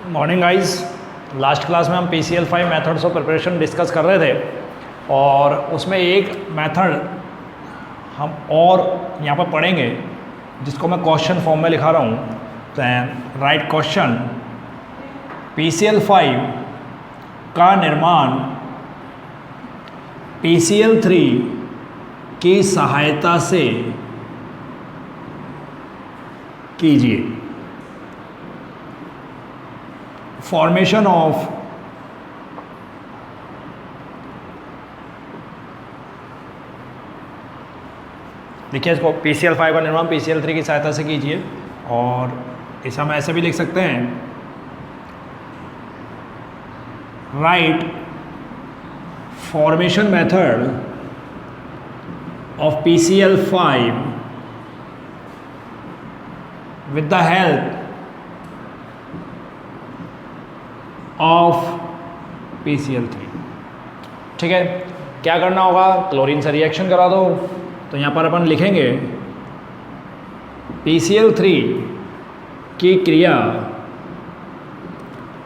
Morning guys. Last class में हम PCl5 methods of preparation discuss कर रहे थे और उसमें एक मेथड हम और यहाँ पर पढ़ेंगे जिसको मैं क्वेश्चन फॉर्म में लिखा रहा हूँ। दैन राइट क्वेश्चन, PCl5 का निर्माण PCl3 की सहायता से कीजिए। फॉर्मेशन ऑफ देखिए इसको PCl5 का निर्माण PCl3 की सहायता से कीजिए और इसे हम ऐसे भी लिख सकते हैं, right formation method of PCl5 with the help of PCl3। ठीक है, क्या करना होगा, क्लोरीन से रिएक्शन करा दो। तो यहाँ पर अपन लिखेंगे PCl3 की क्रिया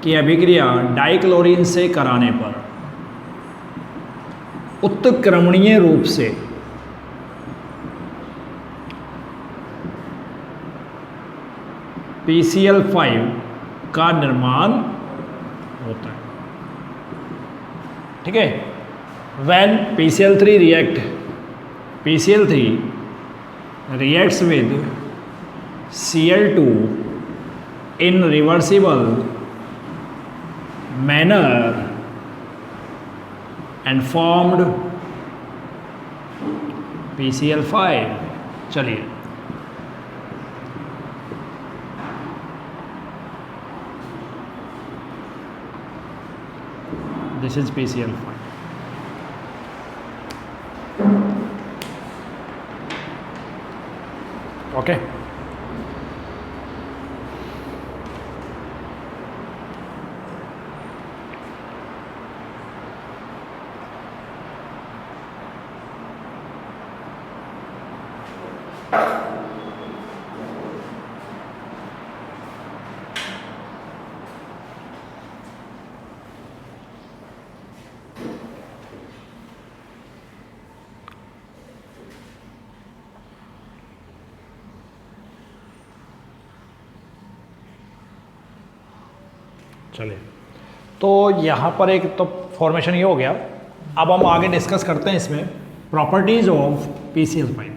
की अभिक्रिया डाइक्लोरीन से कराने पर उत्क्रमणीय रूप से PCl5 का निर्माण होता है। ठीक है, when PCl3 reacts with Cl2 in reversible manner and formed PCl5। चलिए, this is PCl5। ओके, चलिए तो यहाँ पर एक तो फॉर्मेशन ये हो गया। अब हम आगे डिस्कस करते हैं इसमें properties of PCl5।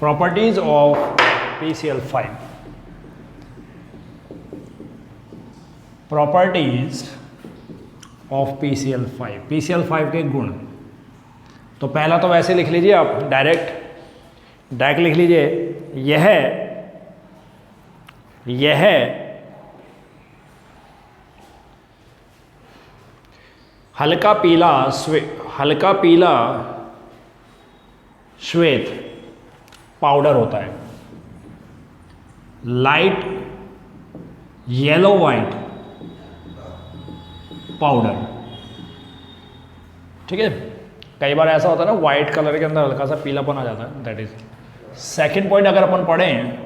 Properties of PCl5, properties of PCl5 के गुण। तो पहला तो वैसे लिख लीजिए आप, डायरेक्ट लिख लीजिए, यह हल्का पीला श्वेत पाउडर होता है। Light yellow white powder. ठीक है, कई बार ऐसा होता है ना, वाइट कलर के अंदर हल्का सा पीलापन आ जाता है, दैट इज। सेकेंड पॉइंट अगर अपन पढ़ें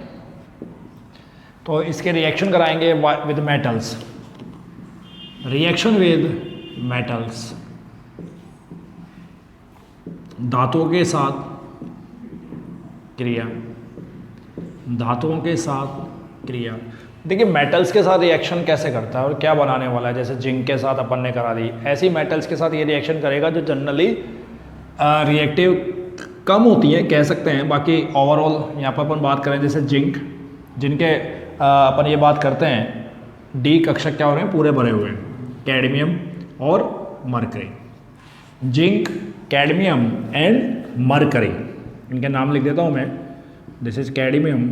तो इसके रिएक्शन कराएंगे with metals. Reaction with metals, धातुओं के साथ क्रिया। देखिए मेटल्स के साथ रिएक्शन कैसे करता है और क्या बनाने वाला है। जैसे जिंक के साथ अपन ने करा दी, ऐसी मेटल्स के साथ ये रिएक्शन करेगा जो जनरली रिएक्टिव कम होती है, कह सकते हैं। बाकी ओवरऑल यहाँ पर अपन बात करें, जैसे जिनके अपन ये बात करते हैं, डी कक्षक क्या हो रहे हैं, पूरे भरे हुए हैं, कैडमियम और mercury. Zinc, cadmium and mercury, इनके नाम लिख देता हूँ मैं। This is cadmium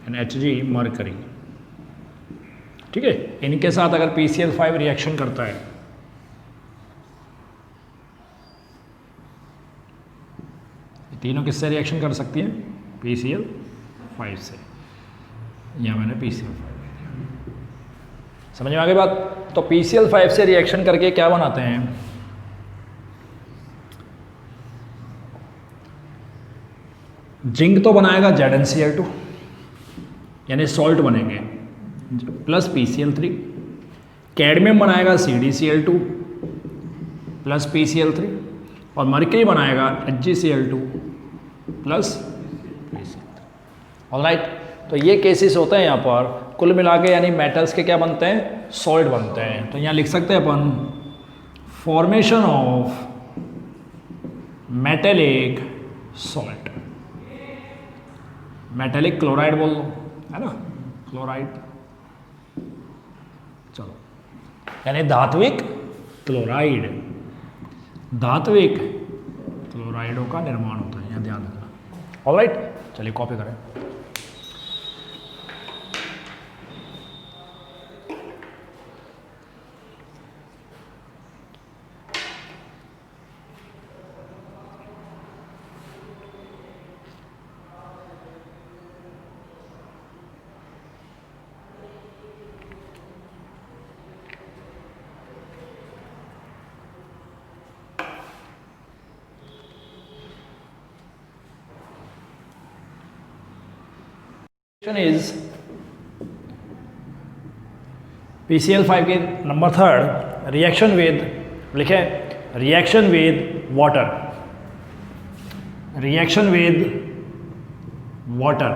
and Hg mercury. ठीक है, इनके साथ अगर PCl5 रिएक्शन करता है तीनों किससे रिएक्शन कर सकती हैं, PCl5 से। यहाँ मैंने PCl5 समझ में आ गई बात। तो PCl5 से रिएक्शन करके क्या बनाते हैं, जिंक तो बनाएगा ZnCl2, यानी सॉल्ट बनेंगे, प्लस PCl3। कैडमियम बनाएगा CdCl2 प्लस PCl3, और मर्करी बनाएगा HgCl2 प्लस PCl3। ऑलराइट, तो ये केसेस होते हैं यहाँ पर कुल मिला के, यानी मेटल्स के क्या बनते हैं, सॉल्ट बनते हैं। तो यहाँ लिख सकते हैं अपन formation of metallic salt, metallic chloride बोल लो, है ना, क्लोराइड। चलो, यानी धात्विक क्लोराइड, धात्विक क्लोराइडों का निर्माण होता है, यहाँ ध्यान रखना। ऑलराइट, चलिए कॉपी करें। is PCl5 के नंबर 3 रिएक्शन विद, लिखे reaction with water, reaction with water.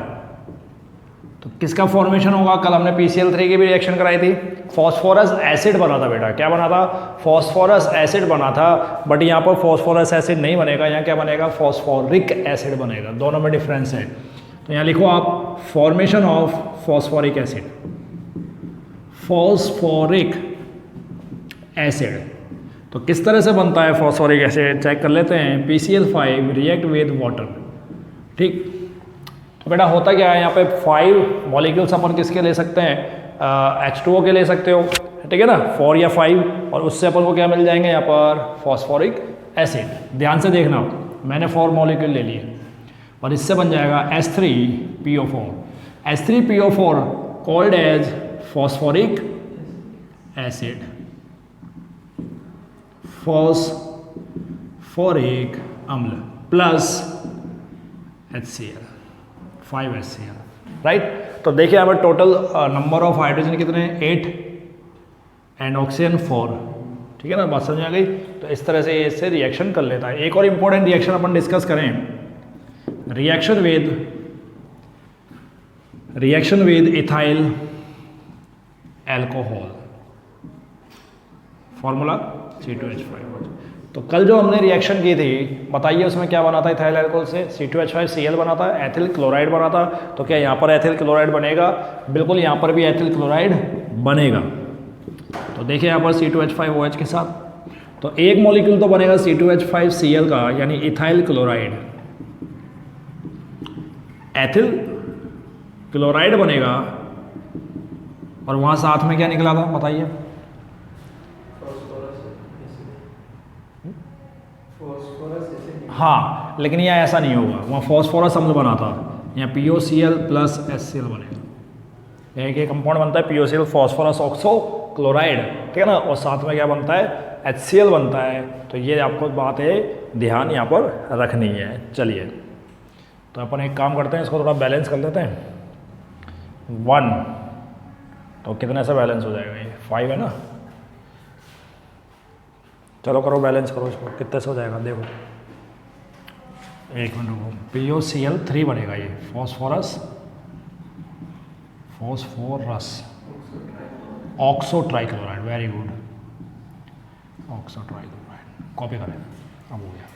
तो किसका फॉर्मेशन होगा, कल हमने PCl3 की भी रिएक्शन कराई थी, फॉस्फोरस एसिड बना था बेटा। क्या बना था, फॉस्फोरस एसिड बना था, बट यहाँ पर फॉस्फोरस एसिड नहीं बनेगा, यहाँ क्या बनेगा, फॉस्फोरिक एसिड बनेगा। दोनों में डिफरेंस है। तो यहाँ लिखो आप formation of phosphoric acid, phosphoric acid. तो किस तरह से बनता है फॉस्फोरिक एसिड, चेक कर लेते हैं। PCl5 रिएक्ट विद वाटर, ठीक। तो बेटा होता क्या है, यहाँ पे 5 मॉलिक्यूल्स अपन किसके ले सकते हैं, H2O के ले सकते हो, ठीक है ना, 4 या 5, और उससे अपन को क्या मिल जाएंगे यहाँ पर, फॉस्फोरिक एसिड। ध्यान से देखना, मैंने 4 मॉलिक्यूल ले लिए, और इससे बन जाएगा H3PO4, H3PO4 called as phosphoric acid, phosphoric अम्ल प्लस HCl, 5HCl, राइट। तो देखिए यहाँ पर टोटल नंबर ऑफ हाइड्रोजन कितने हैं, 8 एंड ऑक्सीजन 4, ठीक है ना, बात समझ आ गई। तो इस तरह से इससे रिएक्शन कर लेता है। एक और इंपॉर्टेंट रिएक्शन अपन डिस्कस करें, reaction with ethyl alcohol, formula C2H5। तो कल जो हमने रिएक्शन की थी, बताइए उसमें क्या बना था इथाइल एल्कोहल से, C2H5Cl बना था, एथिल क्लोराइड बना था। तो क्या यहाँ पर एथिल क्लोराइड बनेगा, बिल्कुल यहाँ पर भी एथिल क्लोराइड बनेगा। तो देखिए यहाँ पर C2H5OH के साथ, तो एक मॉलिक्यूल तो बनेगा C2H5Cl का, यानी इथाइल क्लोराइड, एथिल क्लोराइड बनेगा, और वहां साथ में क्या निकला था बताइए, हाँ, लेकिन यह ऐसा नहीं होगा, वहाँ फॉस्फोरस अम्ल बना था, यहाँ POCl प्लस HCl बनेगा। एक कंपाउंड बनता है POCl, फॉस्फोरस ऑक्सो क्लोराइड, ठीक है ना, और साथ में क्या बनता है, HCl बनता है। तो ये आपको बात है ध्यान यहाँ पर रखनी है। चलिए, तो अपन एक काम करते हैं, इसको थोड़ा बैलेंस कर लेते हैं। 1, तो कितने से बैलेंस हो जाएगा, ये 5 है ना। चलो करो बैलेंस करो इसको, कितने से हो जाएगा देखो, एक मिनट रुको। POCl3 बनेगा ये, phosphorus oxo trichloride, very good, oxo trichloride. Copy करें, अब हो गया।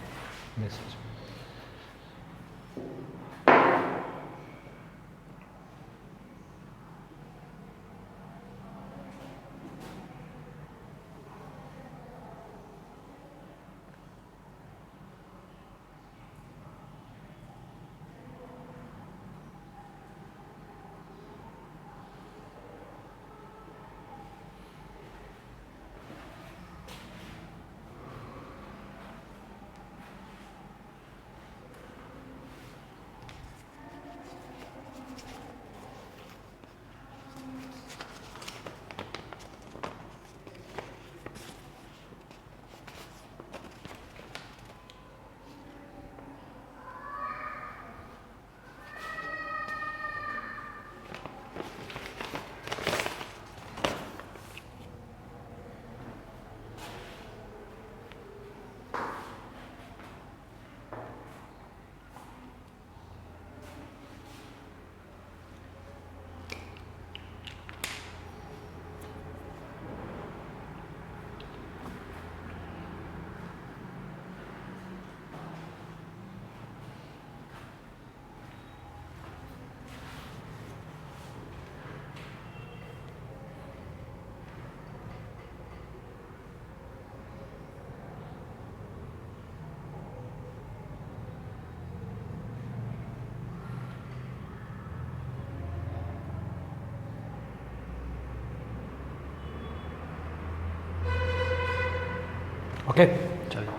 ओके चलिए,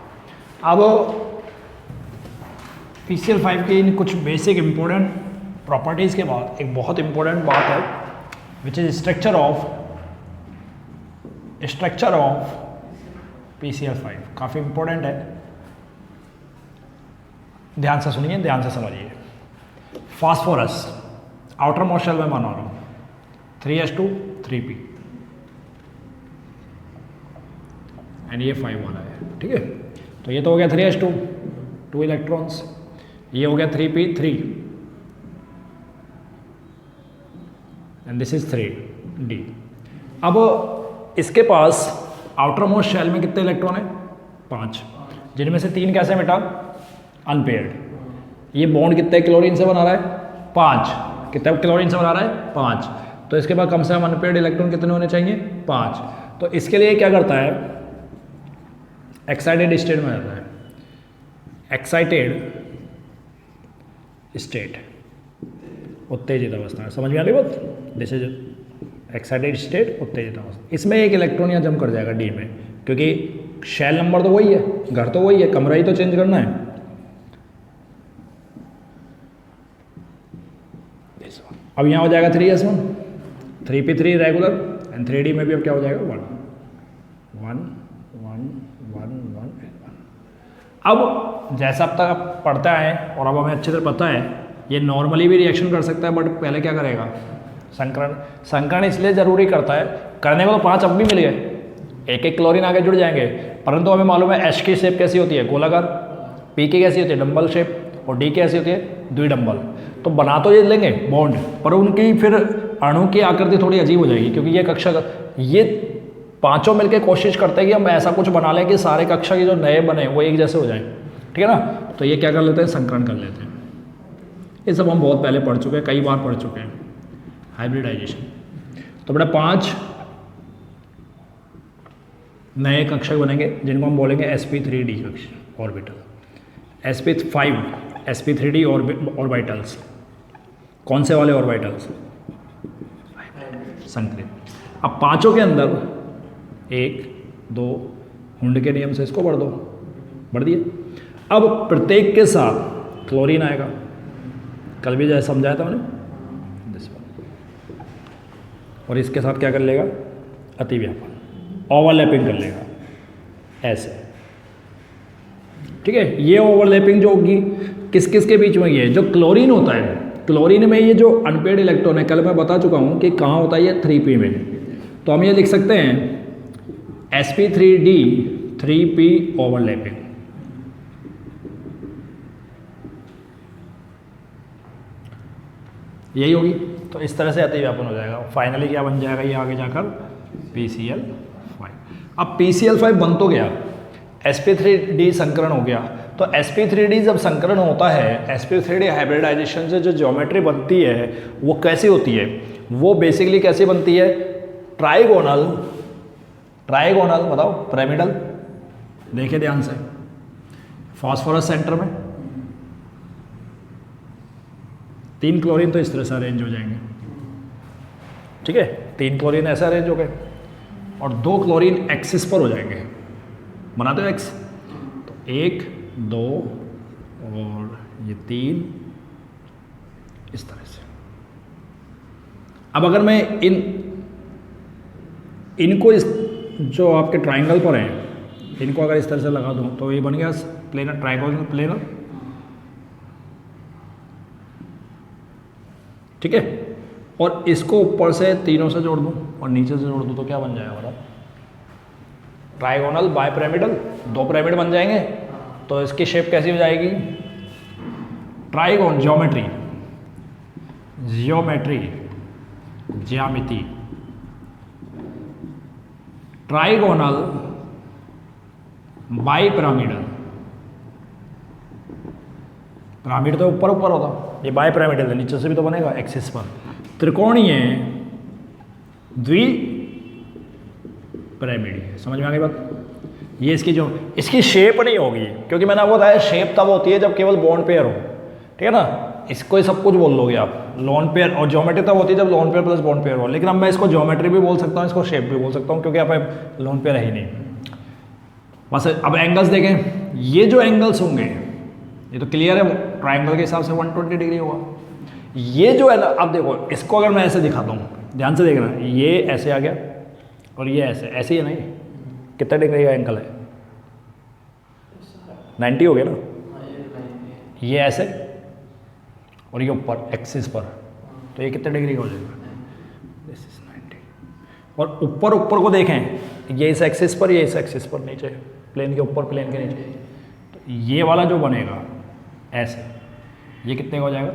अब PCl5 की इन कुछ बेसिक इंपॉर्टेंट प्रॉपर्टीज़ के बाद एक बहुत इंपॉर्टेंट बात है which is structure of PCl5, काफ़ी इंपॉर्टेंट है, ध्यान से सुनिए, ध्यान से समझिए। फास्फोरस आउटर मोस्ट शेल में बना रहा हूँ 3s2 3p एंड ये 5 वाला है, ठीक है। तो ये तो हो गया 3s2 2 इलेक्ट्रॉन्स, ये हो गया 3p 3 and this is 3d। अब इसके पास आउटर मोस्ट शेल में कितने इलेक्ट्रॉन है? 5, जिनमें से 3 कैसे मिटा? अनपेयर्ड। ये बॉन्ड कितने क्लोरीन से बना रहा है? 5। कितने क्लोरीन से बना रहा है? 5। तो इसके बाद कम से कम अनपेयर्ड इलेक्ट्रॉन कितने होने चाहिए? 5। तो इसके लिए क्या करता है? एक्साइटेड स्टेट में रहता है, एक्साइटेड स्टेट, उत्तेजित अवस्था है। समझ में आ रही बात? दिस इज एक्साइटेड स्टेट, उत्तेजित अवस्था। इसमें एक इलेक्ट्रॉन यहाँ जम कर जाएगा डी में, क्योंकि शेल नंबर तो वही है, घर तो वही है, कमरा ही तो चेंज करना है। अब यहाँ हो जाएगा 3s1 3p3 regular and 3d में भी अब क्या हो जाएगा? 1 1 1 1 1 1। अब जैसा अब तक आप पढ़ते आए और अब हमें अच्छे से पता है, ये नॉर्मली भी रिएक्शन कर सकता है, बट पहले क्या करेगा? संकरण। संकरण इसलिए जरूरी करता है, करने को तो 5 अब भी मिल गए, एक एक क्लोरीन आगे जुड़ जाएंगे, परंतु हमें मालूम है H की शेप कैसी होती है? गोलाकार, P की कैसी होती है? डंबल शेप, और D कैसी होती है? द्विडंबल। तो बना तो ये लेंगे बॉन्ड, पर उनकी फिर अणु की आकृति थोड़ी अजीब हो जाएगी, क्योंकि ये कक्षा, ये पांचों मिलकर कोशिश करते हैं कि हम ऐसा कुछ बना लें कि सारे कक्षा के जो नए बने वो एक जैसे हो जाए, ठीक है ना। तो ये क्या कर लेते हैं? संकरण कर लेते हैं। ये सब हम बहुत पहले पढ़ चुके हैं, कई बार पढ़ चुके हैं, हाइब्रिडाइजेशन। तो बेटा 5 नए कक्षक बनेंगे जिनको हम बोलेंगे sp3d कक्ष ऑर्बिटल, sp5 sp3d ऑर्बिटल्स। कौन से वाले ऑर्बिटल्स? संकरित। अब पांचों के अंदर 1 2 हुंड के नियम से इसको बढ़ दो, बढ़ दिए। अब प्रत्येक के साथ क्लोरीन आएगा, कल भी जैसे समझाया था मैंने, और इसके साथ क्या कर लेगा? अतिव्यापन, ओवरलैपिंग कर लेगा ऐसे, ठीक है। ये ओवरलैपिंग जो होगी किस किस के बीच में? ये जो क्लोरीन होता है, क्लोरीन में ये जो अनपेयर्ड इलेक्ट्रॉन है, कल मैं बता चुका हूँ कि कहाँ होता है ये? 3p में। तो हम ये लिख सकते हैं sp3d 3p ओवरलैपिंग। यही होगी। तो इस तरह से अतिव्यापन हो जाएगा, फाइनली क्या बन जाएगा? ये आगे जाकर PCl5। अब PCl5 बन तो गया, sp3d संकरण हो गया। तो sp3d जब संकरण होता है, sp3d हाइब्रिडाइजेशन से जो ज्योमेट्री बनती है वो कैसी होती है? वो बेसिकली कैसी बनती है? ट्राइगोनल, ट्राइगोनल बताओ, पिरामिडल। देखिए ध्यान से, फास्फोरस सेंटर में 3 क्लोरीन तो इस तरह से अरेंज हो जाएंगे, ठीक है। 3 क्लोरीन ऐसे अरेंज हो गए और 2 क्लोरीन एक्सिस पर हो जाएंगे, बनाते हो एक्स। तो 1 2 और ये 3 इस तरह से। अब अगर मैं इनको इस जो आपके ट्राइंगल पर हैं, इनको अगर इस तरह से लगा दूं तो ये बन गया प्लेनर, ट्राइगोनल प्लेनर, ठीक है। और इसको ऊपर से तीनों से जोड़ दूं और नीचे से जोड़ दूं तो क्या बन जाएगा बता? ट्राइगोनल बाइपिरामिडल, 2 पिरामिड बन जाएंगे। तो इसकी शेप कैसी हो जाएगी? ट्राइगोन, ज्योमेट्री, ज्योमेट्री, ज्यामिति, ट्राइगोनल बाइपिरामिडल। पिरामिड तो ऊपर ऊपर होता, ये बाइपिरामिडल है, नीचे से भी तो बनेगा एक्सिस पर। त्रिकोणीय द्वि पिरामिड, समझ में आ गई बात? ये इसकी शेप नहीं होगी, क्योंकि मैंने आपको बताया शेप तब होती है जब केवल बॉन्ड पेयर हो, ठीक है ना। इसको ही सब कुछ बोल लोगे आप, लोन पेयर, और ज्योमेट्री तब होती है जब lone pair plus bond pair हो। लेकिन अब मैं इसको ज्योमेट्री भी बोल सकता हूँ, इसको शेप भी बोल सकता हूँ, क्योंकि यहाँ पे लोन पेयर है ही नहीं। बस अब एंगल्स देखें, ये जो एंगल्स होंगे ये तो क्लियर है, ट्राइंगल के हिसाब से 120 डिग्री होगा। ये जो है ना, अब देखो इसको अगर मैं ऐसे दिखाता हूँ, ध्यान से देखना, ये ऐसे आ गया और ये ऐसे, ऐसे ही है ना, ये कितना डिग्री का एंगल है, 90 हो गया ना। ये ऐसे और ये ऊपर एक्सिस पर, तो ये कितने डिग्री का हो जाएगा, दिस इज 90। और ऊपर ऊपर को देखें, ये इस एक्सिस पर, ये इस एक्सिस पर, नीचे प्लेन के ऊपर प्लेन के नीचे, तो ये वाला जो बनेगा ऐसे, ये कितने का हो जाएगा,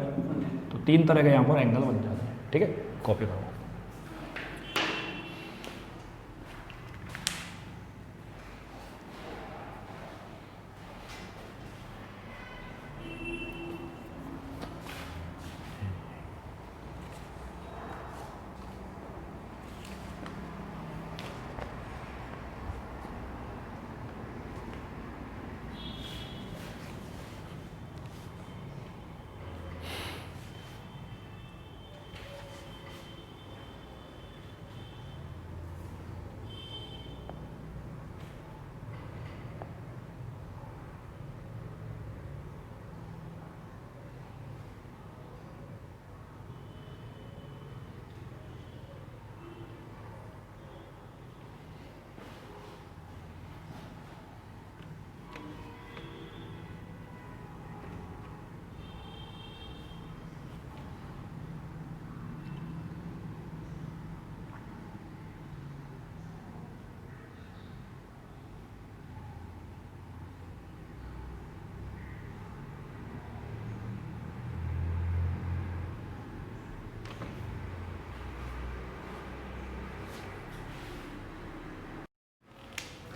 तो 3 तरह के यहाँ पर एंगल बन जाते हैं। ठीक है, कॉपी करो।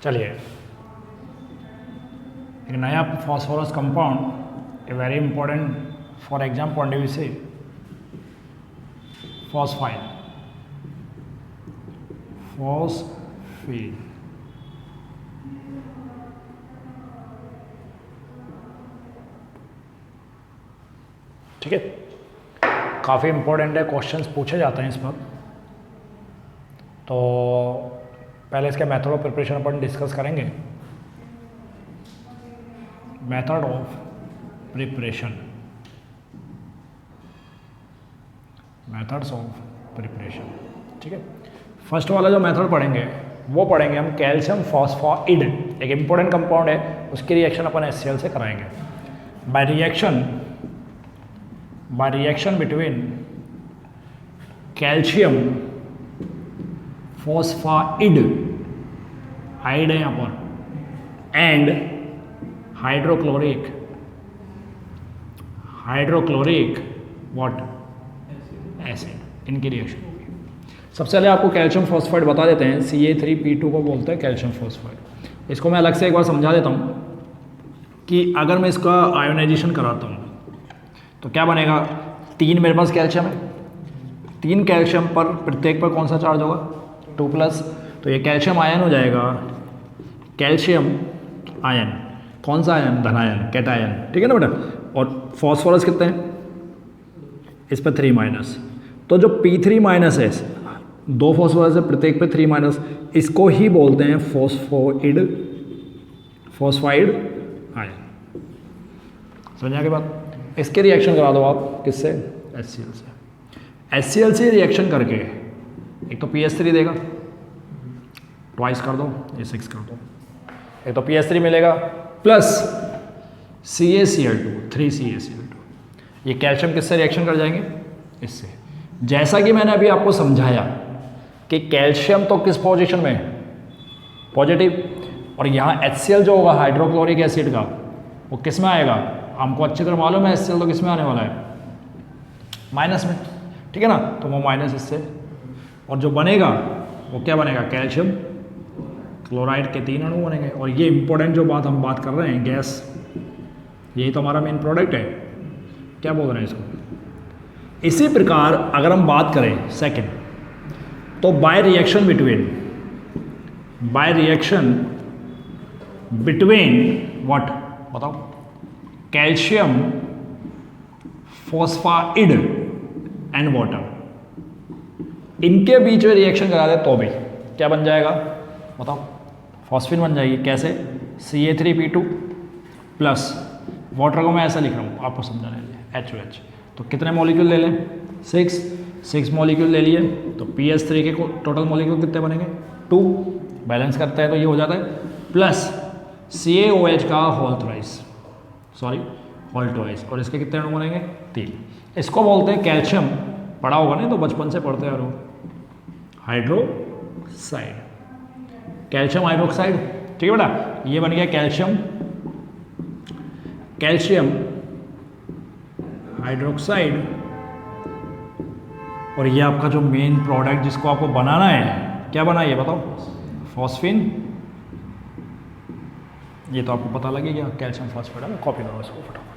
चलिए, एक नया phosphorus compound, a very important for exam point of view से, फॉस्फाइल, फॉस्फीन। ठीक है, काफ़ी इंपॉर्टेंट है, क्वेश्चंस पूछे जाते हैं इस पर। तो पहले इसके मेथड ऑफ प्रिपरेशन अपन डिस्कस करेंगे। Method of preparation, methods of preparation. ठीक है, फर्स्ट वाला जो मेथड पढ़ेंगे वो पढ़ेंगे हम कैल्शियम फॉस्फाइड, एक इंपॉर्टेंट कंपाउंड है, उसकी रिएक्शन अपन HCl से कराएंगे। By reaction between calcium phosphide, hide है यहाँ पर, एंड हाइड्रोक्लोरिक व्हाट एसिड, इनकी रिएक्शन होगी। सबसे पहले आपको कैल्शियम फॉस्फाइड बता देते हैं, Ca3P2 को बोलते हैं कैल्शियम फॉस्फाइड। इसको मैं अलग से एक बार समझा देता हूँ कि अगर मैं इसका आयोनाइजेशन कराता हूँ तो क्या बनेगा। 3 मेरे पास कैल्शियम है, 3 कैल्शियम पर प्रत्येक पर कौन सा चार्ज होगा, 2+, तो ये कैल्शियम आयन हो जाएगा, कैल्शियम आयन, कौन सा आयन, धनायन, कैटायन। ठीक है ना बेटा। और फॉस्फोरस कितने हैं, इस पर 3-, तो जो P3- है, 2 फॉस्फोरस है, प्रत्येक पे 3-, इसको ही बोलते हैं फॉस्फाइड आयन। समझ आगे बात। इसके रिएक्शन करा दो आप किससे, HCl से। HCl से रिएक्शन करके एक तो PS3 देगा, ट्वाइस कर दो, ये 6 कर दो, एक तो PS3 मिलेगा प्लस CaCl2, 3CaCl2। ये कैल्शियम किससे रिएक्शन कर जाएंगे, इससे। जैसा कि मैंने अभी आपको समझाया कि कैल्शियम तो किस पोजीशन में, पॉजिटिव, और यहाँ HCl जो होगा हाइड्रोक्लोरिक एसिड का, वो किस में आएगा, हमको अच्छी तरह मालूम है HCl तो किस में आने वाला है, माइनस में। ठीक है ना, तो वो माइनस इससे, और जो बनेगा वो क्या बनेगा, कैल्शियम क्लोराइड के 3 अणु बनेंगे। और ये इंपॉर्टेंट जो बात हम बात कर रहे हैं, गैस, यही तो हमारा मेन प्रोडक्ट है, क्या बोल रहे हैं इसको। इसी प्रकार अगर हम बात करें सेकंड, तो बाय रिएक्शन बिटवीन व्हाट, बताओ, कैल्शियम फॉस्फाइड एंड वाटर, इनके बीच में रिएक्शन करा दे तो भी क्या बन जाएगा, बताओ, फॉस्फीन बन जाएगी। कैसे, CA3P2 प्लस वाटर को मैं ऐसा लिख रहा हूँ आपको समझाने के लिए HOH। तो कितने मॉलिक्यूल ले लें? 6 मॉलिक्यूल ले लिए तो PS3 के टोटल मॉलिक्यूल कितने बनेंगे? 2। बैलेंस करते हैं तो ये हो जाता है प्लस CaOH का होल ट्वाइस और इसके कितने अणु बनेंगे? 3। इसको बोलते हैं कैल्शियम। पढ़ा होगा नहीं तो बचपन से पढ़ते आ रहे हो, हाइड्रोक्साइड, कैल्शियम हाइड्रोक्साइड। ठीक है बेटा, ये बन गया कैल्शियम हाइड्रोक्साइड। और ये आपका जो मेन प्रोडक्ट जिसको आपको बनाना है, क्या बना ये बताओ? फॉस्फिन। ये तो आपको पता लगेगा, कैल्शियम फॉस्फेट है। कॉपी करो इसको फटाफट।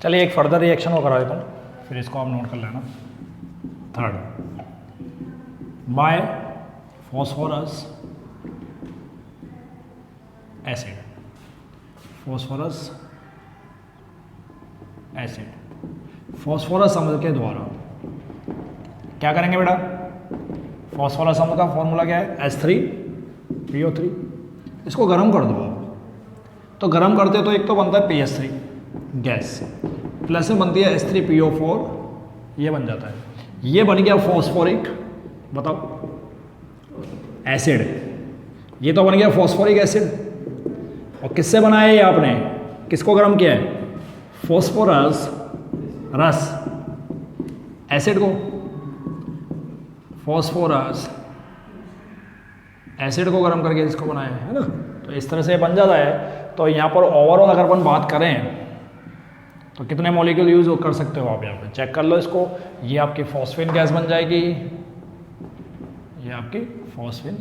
चलिए एक फर्दर रिएक्शन को करा देता हूँ, फिर इसको आप नोट कर लेना। Third, by phosphorus acid, phosphorus अम्ल के द्वारा क्या करेंगे बेटा? फॉस्फोरस अम्ल का फॉर्मूला क्या है? H3PO3। इसको गर्म कर दो आप। तो गर्म करते तो एक तो बनता है PS3 गैस, प्लस में बनती है H3PO4, ये बन जाता है। ये बन गया फॉस्फोरिक, बताओ, एसिड। ये तो बन गया फॉस्फोरिक एसिड। और किससे बनाया ये आपने? किसको गर्म किया है? फॉस्फोरस रस एसिड को, फॉस्फोरस एसिड को गर्म करके इसको बनाया है ना। तो इस तरह से बन जाता है। तो यहाँ पर ओवरऑल अगर अपन बात करें तो कितने मॉलिक्यूल यूज कर सकते हो आप? यहाँ पे चेक कर लो इसको। ये आपकी फॉस्फिन गैस बन जाएगी, ये आपकी फॉस्फिन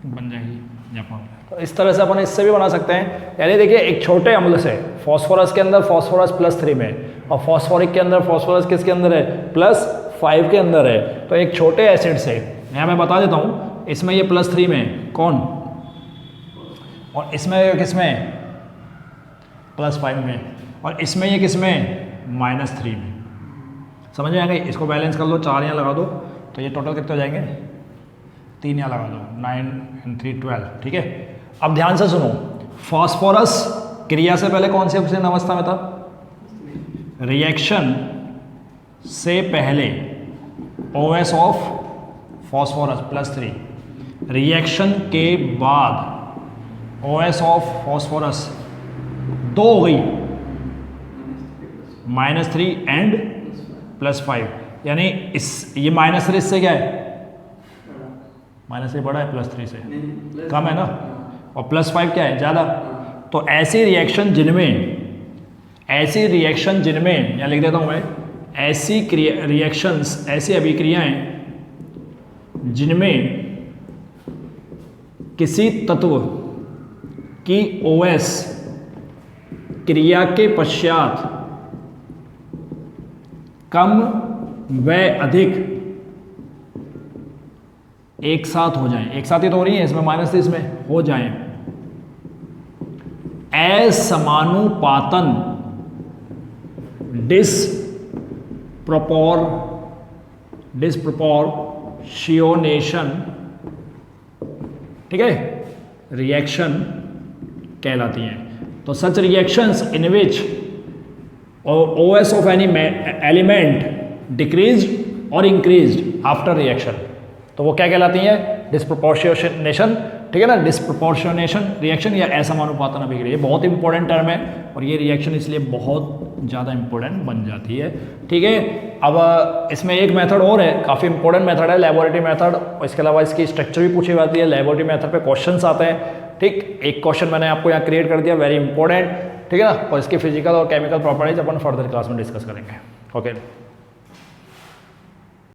बन जाएगी यहाँ पर। तो इस तरह से अपन इससे भी बना सकते हैं। यानी देखिए एक छोटे अम्ल से, फॉस्फोरस के अंदर फॉस्फोरस +3 में, और फॉस्फोरिक के अंदर फॉस्फोरस किसके अंदर है? +5 के अंदर है। तो एक छोटे एसिड से, यहाँ मैं बता देता हूँ, इसमें ये +3 में कौन, और इसमें किसमें? +5 में, और इसमें ये किसमें? -3 में। समझ में आ गई? इसको बैलेंस कर लो, 4 यहाँ लगा दो तो ये टोटल कितने हो जाएंगे? 3 यहाँ लगा दो, 9 and 3 12। ठीक है, अब ध्यान से सुनो। फॉस्फोरस क्रिया से पहले कौन से ऑक्सीजन अवस्था में था? रिएक्शन से पहले OS ऑफ फॉस्फोरस +3, रिएक्शन के बाद OS ऑफ फॉस्फोरस 2 हो गई, -3 एंड +5। यानी इस ये -3 इससे क्या है? -3 बड़ा है +3 से, कम है ना, और +5 क्या है? ज़्यादा। तो ऐसी रिएक्शन जिनमें या लिख देता हूँ मैं, ऐसी रिएक्शंस, ऐसी अभिक्रियाएं जिनमें किसी तत्व की OS क्रिया के पश्चात कम व अधिक एक साथ हो जाएं। एक साथ ही तो हो रही है, इसमें -3 इसमें हो जाएं। असमानुपातन डिस्प्रपोर्शियोनेशन ठीक है, रिएक्शन कहलाती हैं। तो such reactions in which OS of any element decreased और इंक्रीज्ड आफ्टर रिएक्शन, तो वो क्या कहलाती हैं? डिस्प्रोपोर्शनेशन, ठीक है ना, डिस्प्रोपोर्शनेशन रिएक्शन या असमानुपातन अभिक्रिया। ये बहुत इंपॉर्टेंट टर्म है और ये रिएक्शन इसलिए बहुत ज़्यादा इंपॉर्टेंट बन जाती है, ठीक है। अब इसमें एक मेथड और है, काफ़ी इंपॉर्टेंट मेथड है, लेबोरेटरी मेथड, और इसके अलावा इसकी स्ट्रक्चर भी पूछी जाती है। लेबोरेटरी मेथड पे क्वेश्चंस आते हैं, ठीक। एक क्वेश्चन मैंने आपको यहाँ क्रिएट कर दिया, वेरी इंपॉर्टेंट, ठीक है ना, और इसके फिजिकल और केमिकल प्रॉपर्टीज अपन फर्दर क्लास में डिस्कस करेंगे। ओके।